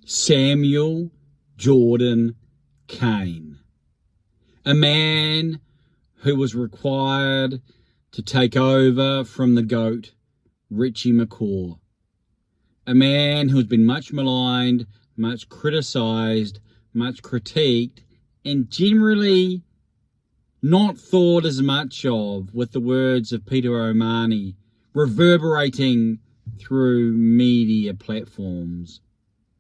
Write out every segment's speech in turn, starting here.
Samuel Jordan Cain, a man who was required to take over from the GOAT, Richie McCaw, a man who has been much maligned, much criticised, much critiqued, and generally not thought as much of, with the words of Peter O'Mahony reverberating through media platforms.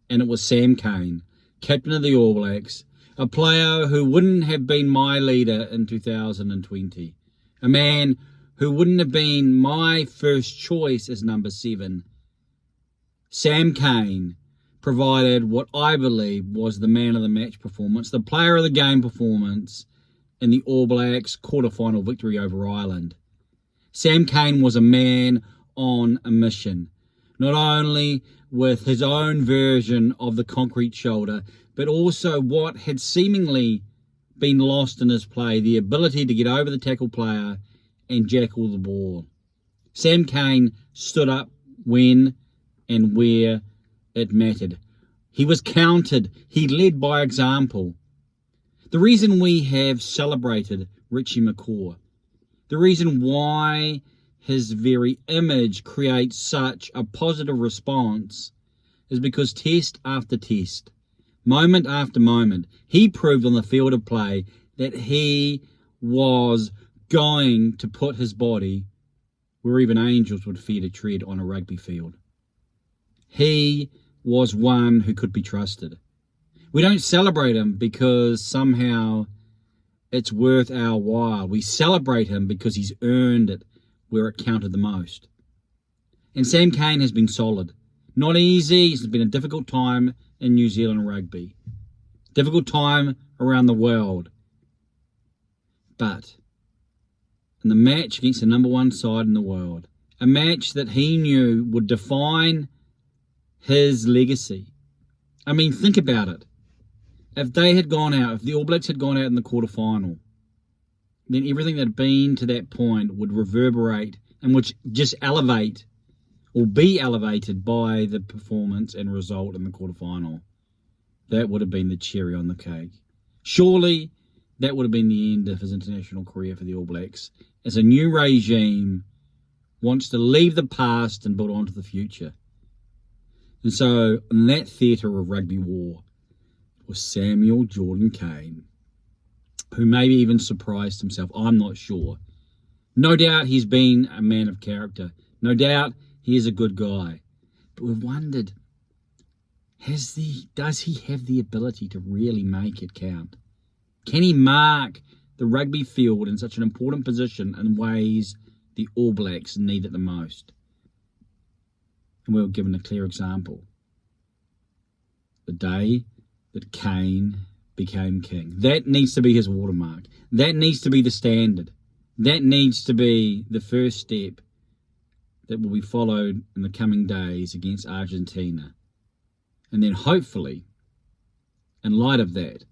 And it was Sam Cane, captain of the All Blacks, a player who wouldn't have been my leader in 2020, a man who wouldn't have been my first choice as number 7. Sam Cane provided what I believe was the man of the match performance, the player of the game performance in the All Blacks quarterfinal victory over Ireland. Sam Cane was a man on a mission, not only with his own version of the concrete shoulder, but also what had seemingly been lost in his play, the ability to get over the tackle player and jackal the ball. Sam Cane stood up when and where it mattered. He was counted. He led by example. The reason we have celebrated Richie McCaw, the reason why his very image creates such a positive response, is because test after test, moment after moment, he proved on the field of play that he was going to put his body where even angels would fear to tread on a rugby field. He was one who could be trusted. We don't celebrate him because somehow it's worth our while. We celebrate him because he's earned it where it counted the most. And Sam Cane has been solid. Not easy. It's been a difficult time in New Zealand rugby. Difficult time around the world. But in the match against the number 1 side in the world, a match that he knew would define his legacy. I mean, think about it. If they had gone out, if the All Blacks had gone out in the quarterfinal, then everything that had been to that point would reverberate and would just elevate or be elevated by the performance and result in the quarterfinal. That would have been the cherry on the cake. Surely that would have been the end of his international career for the All Blacks, as a new regime wants to leave the past and build on to the future. And so, in that theatre of rugby war was Samuel Jordan Cain, who maybe even surprised himself. I'm not sure. No doubt he's been a man of character. No doubt he is a good guy. But we've wondered, does he have the ability to really make it count? Can he mark the rugby field in such an important position in ways the All Blacks need it the most? And we were given a clear example. The day that Cain became king. That needs to be his watermark. That needs to be the standard. That needs to be the first step that will be followed in the coming days against Argentina. And then hopefully, in light of that,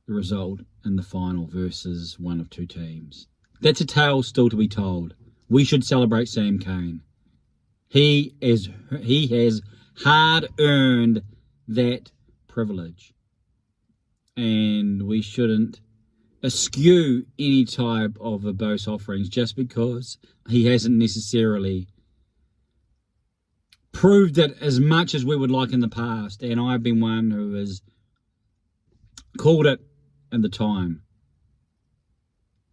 the result in the final versus one of 2 teams. That's a tale still to be told. We should celebrate Sam Cane. He has hard-earned that privilege. And we shouldn't eschew any type of verbose offerings just because he hasn't necessarily proved it as much as we would like in the past. And I've been one who has called it at the time.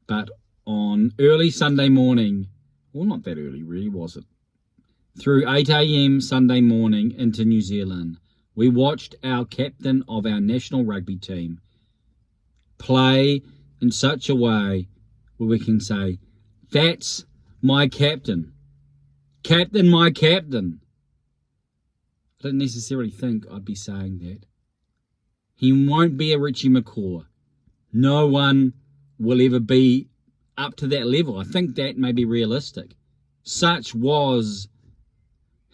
But on early Sunday morning, well, not that early really, was it? Through 8 a.m. Sunday morning into New Zealand, we watched our captain of our national rugby team play in such a way where we can say, that's my captain. Captain, my captain. I don't necessarily think I'd be saying that. He won't be a Richie McCaw. No one will ever be up to that level. I think that may be realistic. Such was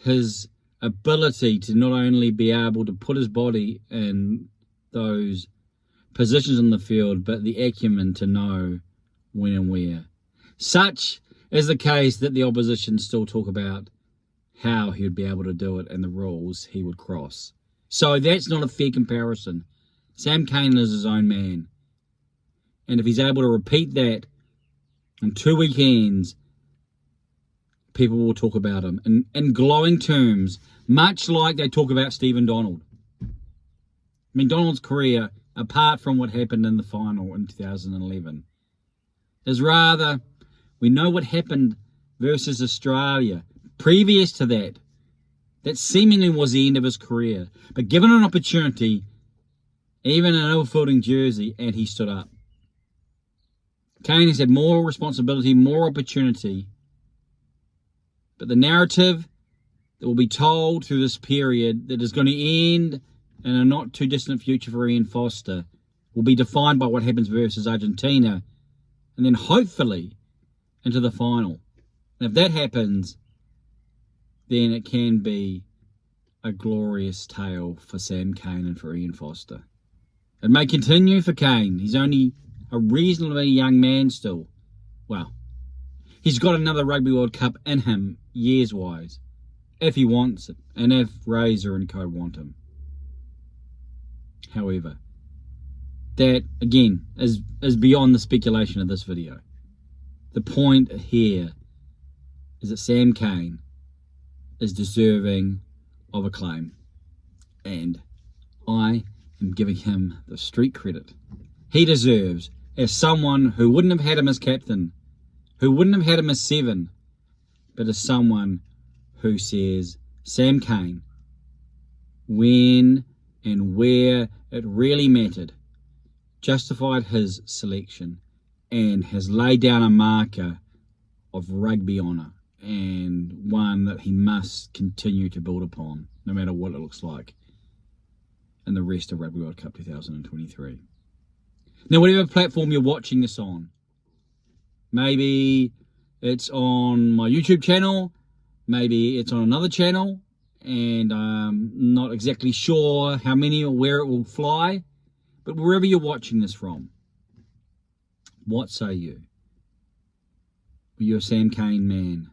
his ability to not only be able to put his body in those positions on the field, but the acumen to know when and where. Such is the case that the opposition still talk about how he would be able to do it and the rules he would cross. So that's not a fair comparison. Sam Cane is his own man. And if he's able to repeat that in 2 weekends, people will talk about him in glowing terms, much like they talk about Stephen Donald. I mean, Donald's career, apart from what happened in the final in 2011, is rather, we know what happened versus Australia. Previous to that, that seemingly was the end of his career. But given an opportunity, even an ill-fielding jersey, and he stood up. Cane has had more responsibility, more opportunity. But the narrative that will be told through this period that is going to end in a not too distant future for Ian Foster will be defined by what happens versus Argentina, and then hopefully into the final. And if that happens, then it can be a glorious tale for Sam Cane and for Ian Foster. It may continue for Cane. He's only a reasonably young man still. Well, he's got another Rugby World Cup in him, years-wise, if he wants it, and if Razor and co want him. However, that, again, is beyond the speculation of this video. The point here is that Sam Cane is deserving of acclaim, and I am giving him the street credit he deserves as someone who wouldn't have had him as captain, who wouldn't have had him as 7, but as someone who says Sam Cane, when and where it really mattered, justified his selection and has laid down a marker of rugby honour, and one that he must continue to build upon, no matter what it looks like in the rest of Rugby World Cup 2023. Now, whatever platform you're watching this on, maybe it's on my YouTube channel, maybe it's on another channel, and I'm not exactly sure how many or where it will fly, but wherever you're watching this from, what say you? Were you a Sam Cane man?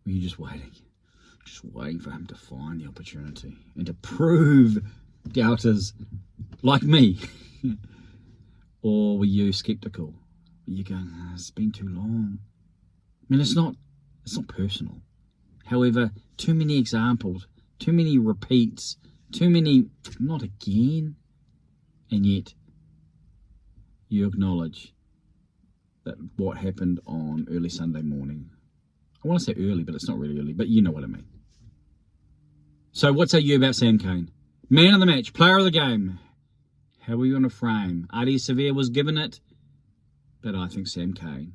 Were you just waiting for him to find the opportunity and to prove doubters like me? Or were you skeptical? Were you going, it's been too long? I mean, it's not personal. However, too many examples, too many repeats, too many, not again. And yet, you acknowledge that what happened on early Sunday morning, I want to say early, but it's not really early, but you know what I mean. So what say you about Sam Cane? Man of the match, player of the game. How are we going to frame? Ardie Savea was given it, but I think Sam Cane,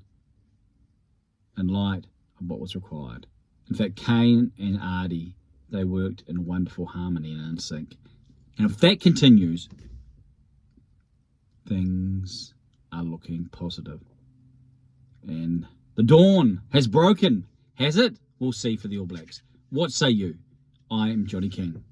in light of what was required. In fact, Cane and Ardie, they worked in wonderful harmony and in sync. And if that continues, things are looking positive. And the dawn has broken. Has it? We'll see for the All Blacks. What say you? I am Johnny King.